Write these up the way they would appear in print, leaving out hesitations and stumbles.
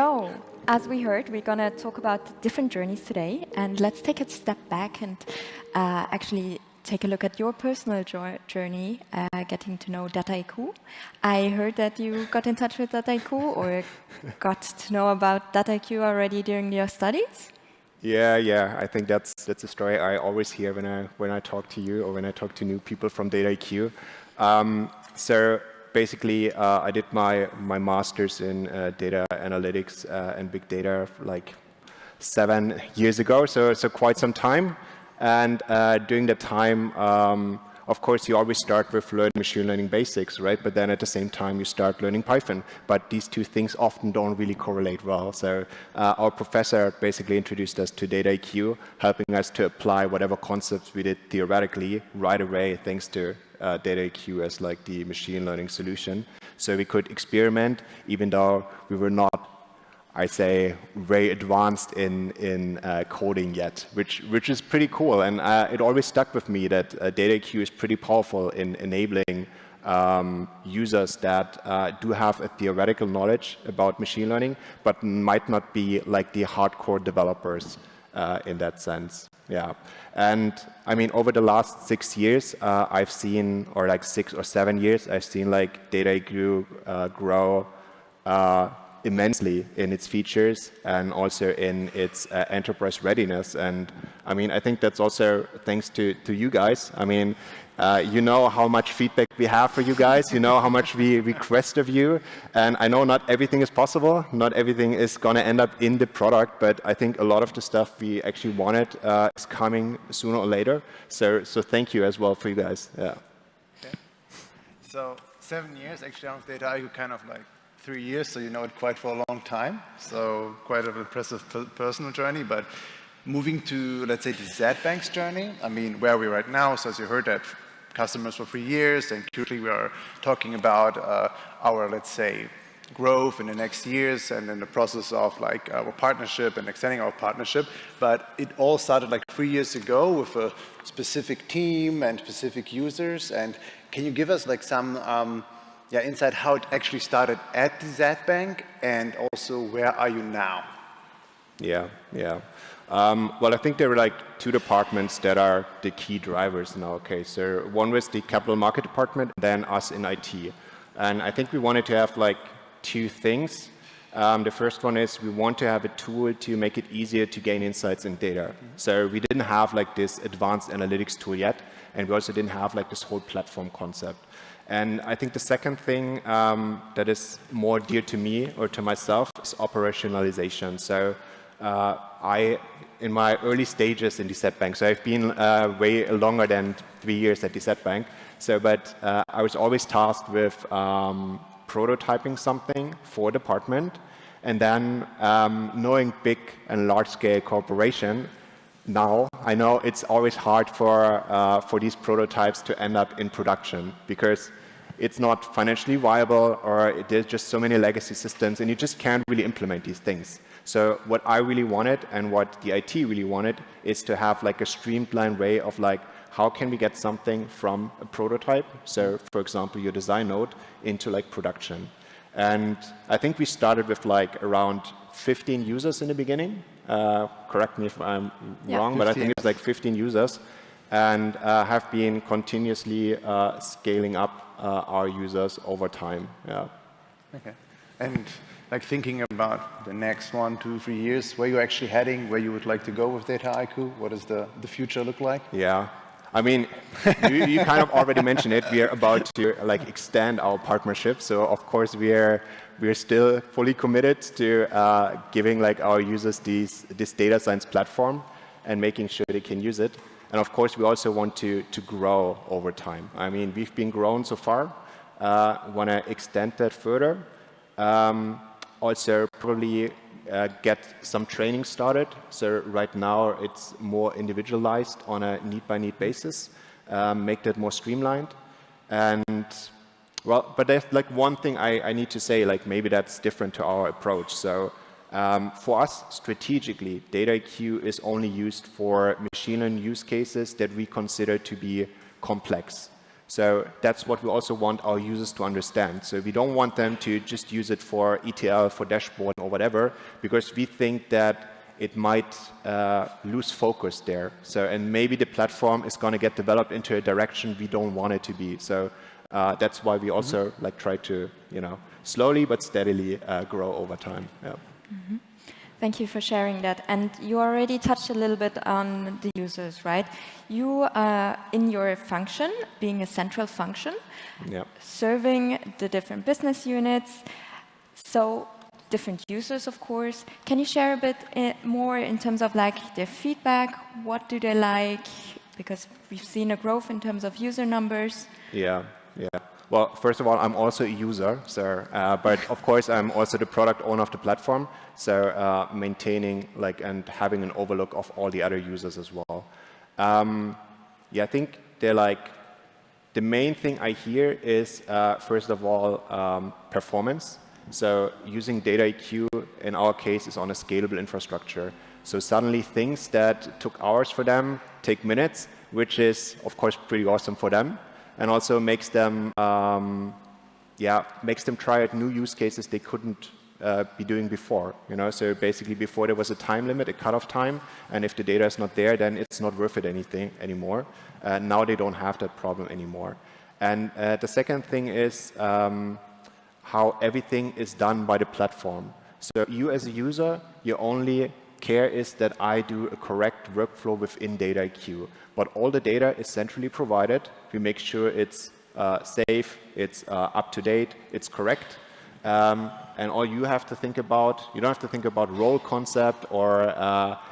So, as we heard, we're going to talk about different journeys today, and let's take a step back and actually take a look at your personal journey, getting to know Dataiku. I heard that you got in touch with Dataiku or got to know about Dataiku already during your studies? Yeah. I think that's a story I always hear when I talk to you or when I talk to new people from Dataiku. So basically, I did my master's in data analytics and big data like 7 years ago, so quite some time. And during that time, of course, you always start with learning machine learning basics, right? But then at the same time, you start learning Python. But these two things often don't really correlate well. So our professor basically introduced us to Dataiku, helping us to apply whatever concepts we did theoretically right away, thanks to Dataiku as like the machine learning solution. So we could experiment, even though we were not, I say, very advanced in coding yet, which is pretty cool. And it always stuck with me that Dataiku is pretty powerful in enabling users that do have a theoretical knowledge about machine learning, but might not be like the hardcore developers in that sense. Yeah. And I mean, over the last 6 years, I've seen, or like 6 or 7 years, I've seen like Dataiku grow immensely in its features and also in its enterprise readiness. And I mean, I think that's also thanks to you guys. I mean, you know how much feedback we have for you guys, you know how much we request of you. And I know not everything is possible, not everything is going to end up in the product, but I think a lot of the stuff we actually wanted is coming sooner or later. So thank you as well for you guys. Yeah. Okay. So 7 years, actually, on Dataiku kind of like 3 years, so you know it quite for a long time. So quite an impressive personal journey. But moving to, let's say, the Z-Bank's journey, I mean, where are we right now? So as you heard that customers for 3 years, and currently we are talking about our, let's say, growth in the next years and in the process of like our partnership and extending our partnership. But it all started like 3 years ago with a specific team and specific users. And can you give us like some insight how it actually started at the Z-Bank, and also where are you now? Yeah. Well, I think there were like 2 departments that are the key drivers in our case. So one was the capital market department, then us in IT. And I think we wanted to have like 2 things. The first one is we want to have a tool to make it easier to gain insights in data. So we didn't have like this advanced analytics tool yet, and we also didn't have like this whole platform concept. And I think the second thing that is more dear to me or to myself is operationalization. So in my early stages in the Z-Bank, so I've been way longer than 3 years at the Z-Bank. But I was always tasked with prototyping something for a department, and then knowing big and large-scale corporation. Now I know it's always hard for these prototypes to end up in production because it's not financially viable, or there's just so many legacy systems, and you just can't really implement these things. So what I really wanted, and what the IT really wanted, is to have like a streamlined way of like, how can we get something from a prototype, so for example your design node, into like production. And I think we started with like around 15 users in the beginning. Correct me if I'm wrong, 15. But I think it's like 15 users, and have been continuously scaling up our users over time. Yeah. Okay. And like thinking about the next 1, 2, 3 years, where you're actually heading, where you would like to go with Dataiku, what does the future look like? Yeah. I mean, you kind of already mentioned it. We are about to like extend our partnership. So of course we are still fully committed to giving like our users this data science platform and making sure they can use it. And of course we also want to grow over time. I mean, we've been growing so far. Want to extend that further. Also probably get some training started. So right now it's more individualized on a need-by-need basis, make that more streamlined. And well, but there's like one thing I need to say, like maybe that's different to our approach. So for us, strategically, Dataiku is only used for machine learning use cases that we consider to be complex. So that's what we also want our users to understand. So we don't want them to just use it for ETL, for dashboard or whatever, because we think that it might lose focus there. So, and maybe the platform is going to get developed into a direction we don't want it to be. So that's why we also like try to, slowly but steadily grow over time. Yeah. Thank you for sharing that. And you already touched a little bit on the users, right? You, in your function, being a central function, serving the different business units, so different users, of course. Can you share a bit more in terms of like their feedback? What do they like? Because we've seen a growth in terms of user numbers. Yeah. Well, first of all, I'm also a user, so, but of course I'm also the product owner of the platform, so maintaining and having an overlook of all the other users as well. I think they're the main thing I hear is first of all performance. So using Dataiku in our case is on a scalable infrastructure. So suddenly things that took hours for them take minutes, which is of course pretty awesome for them. And also makes them try out new use cases they couldn't be doing before. So basically, before there was a time limit, a cutoff time, and if the data is not there, then it's not worth it anymore. Now they don't have that problem anymore. And the second thing is how everything is done by the platform. So you as a user, your only care is that I do a correct workflow within Dataiku. But all the data is centrally provided. We make sure it's safe, it's up to date, it's correct. And all you have to think about, you don't have to think about role concept or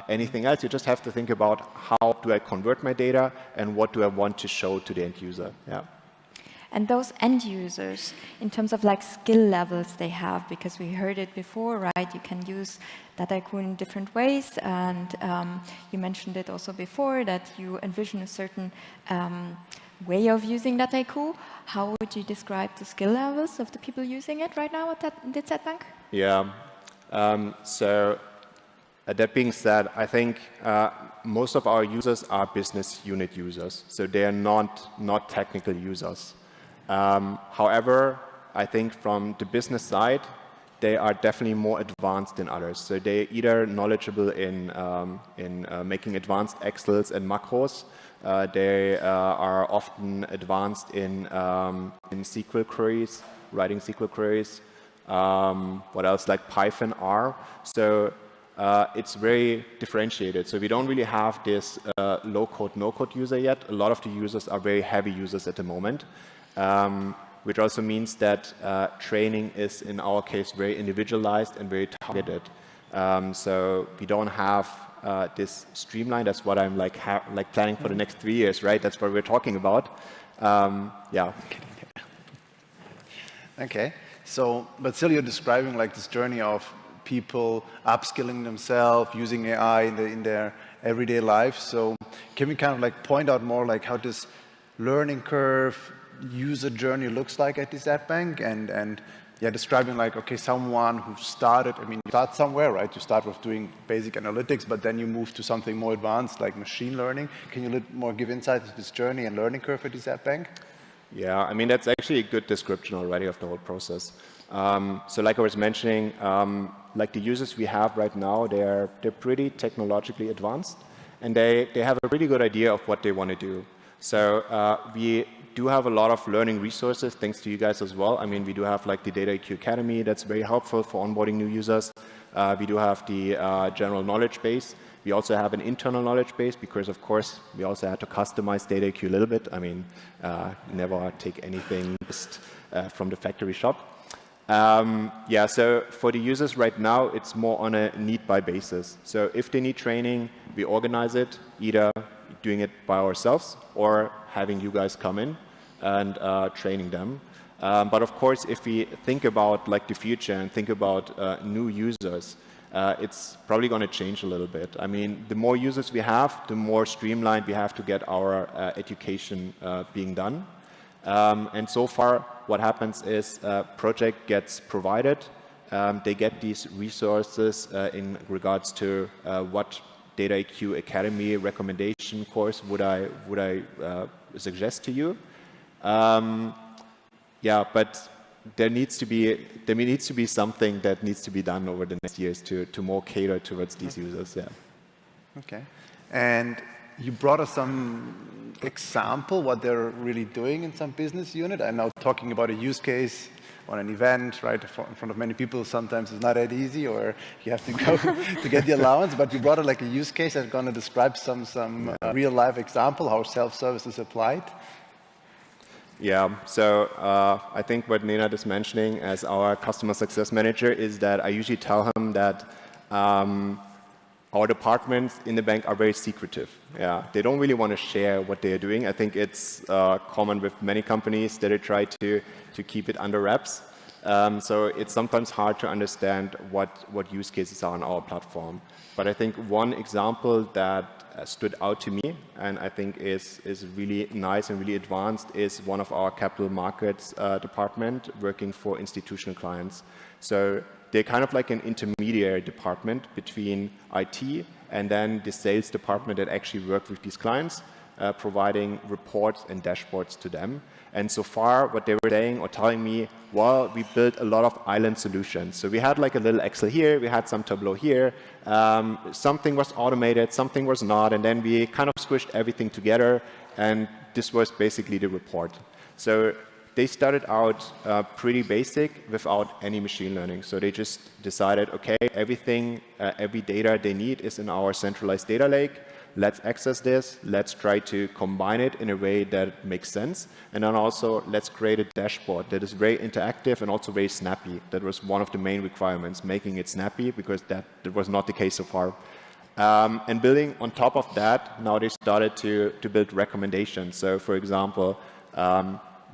anything else. You just have to think about how do I convert my data and what do I want to show to the end user. Yeah. And those end users, in terms of skill levels they have, because we heard it before, right? You can use Dataiku in different ways, and you mentioned it also before that you envision a certain way of using Dataiku. How would you describe the skill levels of the people using it right now at Dataiku? Yeah. So that being said, I think most of our users are business unit users, so they are not technical users. However, I think from the business side, they are definitely more advanced than others. So they're either knowledgeable in making advanced Excels and macros. They are often advanced in SQL queries, writing SQL queries. What else? Like Python, R. So it's very differentiated. So we don't really have this low-code, no-code user yet. A lot of the users are very heavy users at the moment. Which also means that training is, in our case, very individualized and very targeted. So we don't have this streamline. That's what I'm planning for the next 3 years, right? That's what we're talking about. Yeah. Okay. So, but still, you're describing this journey of people upskilling themselves, using AI in their everyday life. So, can we kind of point out more how this learning curve, user journey looks like at this app bank, and describing okay, someone who started, you start somewhere, right? You start with doing basic analytics, but then you move to something more advanced like machine learning. Can you a little more give insight to this journey and learning curve at this app bank? Yeah, that's actually a good description already of the whole process. So like I was mentioning, the users we have right now, they're pretty technologically advanced, and they have a pretty good idea of what they want to do. So we do have a lot of learning resources, thanks to you guys as well. We do have the Dataiku Academy that's very helpful for onboarding new users. We do have the general knowledge base. We also have an internal knowledge base because, of course, we also had to customize Dataiku a little bit. Never take anything just from the factory shop. So for the users right now, it's more on a need-by basis. So if they need training, we organize it, either doing it by ourselves or having you guys come in and training them. But of course, if we think about the future and think about new users, it's probably going to change a little bit. The more users we have, the more streamlined we have to get our education being done. And so far, what happens is a project gets provided. They get these resources in regards to what Dataiku Academy recommendation course would I suggest to you. Yeah, but there needs to be something that needs to be done over the next years to more cater towards these users. Yeah. Okay. And you brought us some example what they're really doing in some business unit. I'm now talking about a use case on an event, right, in front of many people. Sometimes it's not that easy, or you have to go to get the allowance. But you brought it like a use case that's going to describe some real life example how self-service is applied. Yeah, so I think what Nenad is mentioning as our customer success manager is that I usually tell him that our departments in the bank are very secretive. Yeah, they don't really want to share what they are doing. I think it's common with many companies that they try to keep it under wraps. So it's sometimes hard to understand what use cases are on our platform. But I think one example that stood out to me and I think is really nice and really advanced is one of our capital markets department working for institutional clients. So they're kind of like an intermediary department between IT and then the sales department that actually work with these clients, providing reports and dashboards to them. And so far, what they were saying or telling me, well, we built a lot of island solutions. So we had like a little Excel here, we had some Tableau here, something was automated, something was not, and then we kind of squished everything together, and this was basically the report. So they started out pretty basic without any machine learning. So they just decided, okay, everything, every data they need is in our centralized data lake. Let's access this. Let's try to combine it in a way that makes sense. And then also, let's create a dashboard that is very interactive and also very snappy. That was one of the main requirements, making it snappy, because that was not the case so far. And building on top of that, now they started to build recommendations. So, for example,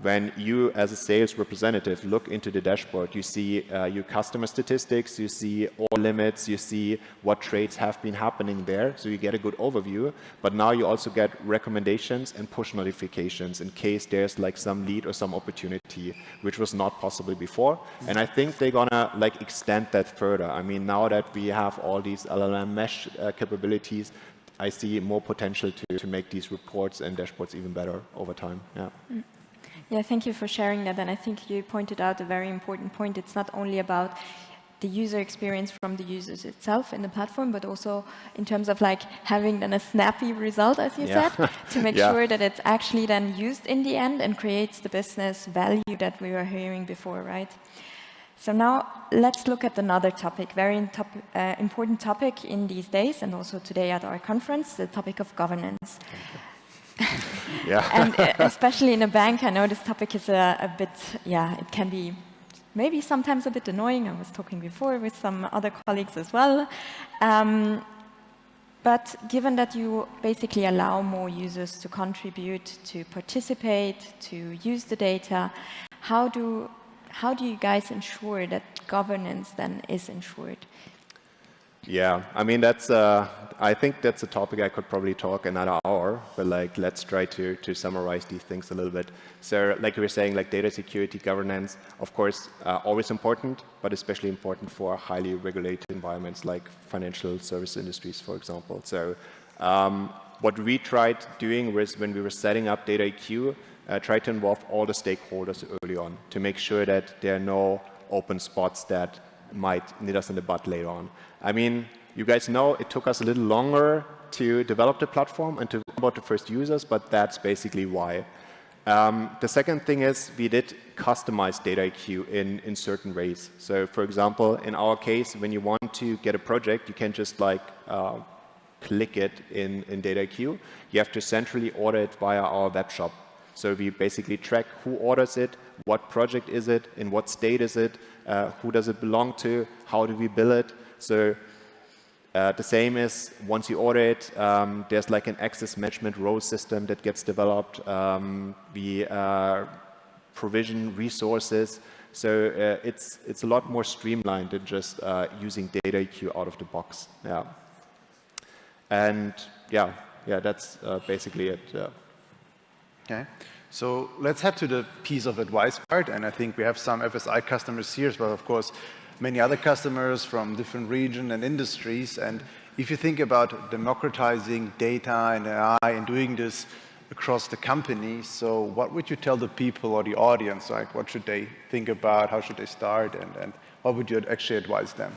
when you as a sales representative look into the dashboard, you see your customer statistics, you see all limits, you see what trades have been happening there, so you get a good overview. But now you also get recommendations and push notifications in case there's like some lead or some opportunity, which was not possible before. And I think they're gonna like extend that further. I mean, now that we have all these LLM mesh capabilities, I see more potential to make these reports and dashboards even better over time. Yeah. Yeah, thank you for sharing that. And I think you pointed out a very important point. It's not only about the user experience from the users itself in the platform, but also in terms of like having then a snappy result, as you said, to make sure that it's actually then used in the end and creates the business value that we were hearing before, right? So now let's look at another topic, very important topic in these days and also today at our conference, the topic of governance. And especially in a bank, I know this topic is a bit, it can be maybe sometimes a bit annoying. I was talking before with some other colleagues as well. But given that you basically allow more users to contribute, to participate, to use the data, how do you guys ensure that governance then is ensured? Yeah, I mean, I think that's a topic I could probably talk another hour, but like, let's try to summarize these things a little bit. So like we were saying, like data security governance, of course, always important, but especially important for highly regulated environments like financial service industries, for example. So what we tried doing was when we were setting up Dataiku, try to involve all the stakeholders early on to make sure that there are no open spots that might nip us in the butt later on. I mean, you guys know it took us a little longer to develop the platform and to onboard the first users, but that's basically why. The second thing is we did customize Dataiku in certain ways. So for example, in our case, when you want to get a project, you can't just like click it in Dataiku. You have to centrally order it via our web shop. So we basically track who orders it, what project is it, in what state is it, who does it belong to, how do we bill it. So the same is once you order it, there's like an access management role system that gets developed. We provision resources. So it's a lot more streamlined than just using Dataiku out of the box. Yeah. And yeah, that's basically it. Yeah. Okay, so let's head to the piece of advice part, and I think we have some FSI customers here, but of course many other customers from different regions and industries. And if you think about democratizing data and AI and doing this across the company. So what would you tell the people or the audience? Like, what should they think about? How should they start? And what would you actually advise them?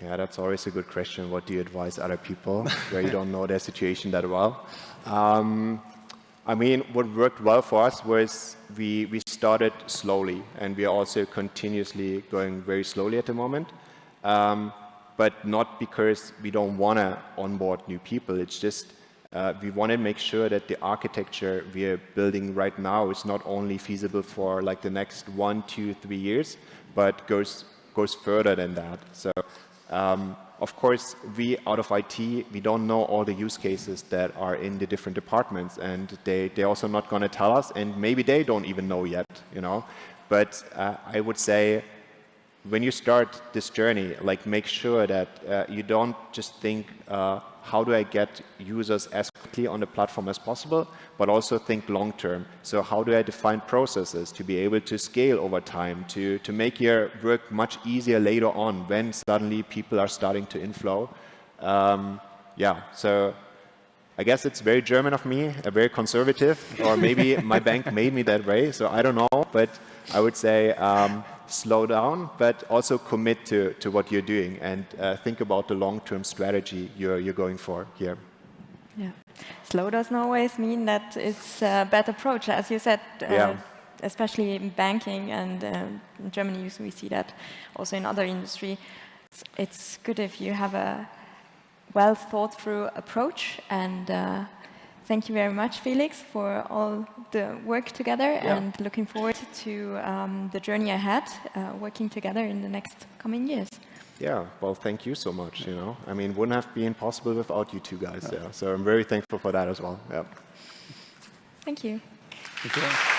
Yeah, that's always a good question. What do you advise other people where you don't know their situation that well? I mean, what worked well for us was we started slowly, and we are also continuously going very slowly at the moment. But not because we don't want to onboard new people. It's just we want to make sure that the architecture we are building right now is not only feasible for like the next 1, 2, 3 years, but goes further than that. So. Of course, we out of IT, we don't know all the use cases that are in the different departments, and they're also not going to tell us, and maybe they don't even know yet, you know. But I would say, when you start this journey, like make sure that you don't just think, how do I get users as quickly on the platform as possible, but also think long term. So how do I define processes to be able to scale over time, to make your work much easier later on when suddenly people are starting to inflow. Yeah, so I guess it's very German of me, very conservative, or maybe my bank made me that way, so I don't know, but I would say slow down, but also commit to what you're doing and think about the long-term strategy you're going for here. Yeah, slow doesn't always mean that it's a bad approach, as you said. Especially in banking and in Germany, we see that also in other industry. It's good if you have a well thought through approach, and thank you very much, Felix, for all the work together, and looking forward to the journey ahead, working together in the next coming years. Yeah, well, thank you so much, you know. I mean, wouldn't have been possible without you two guys, so I'm very thankful for that as well. Yeah. Thank you. Thank you.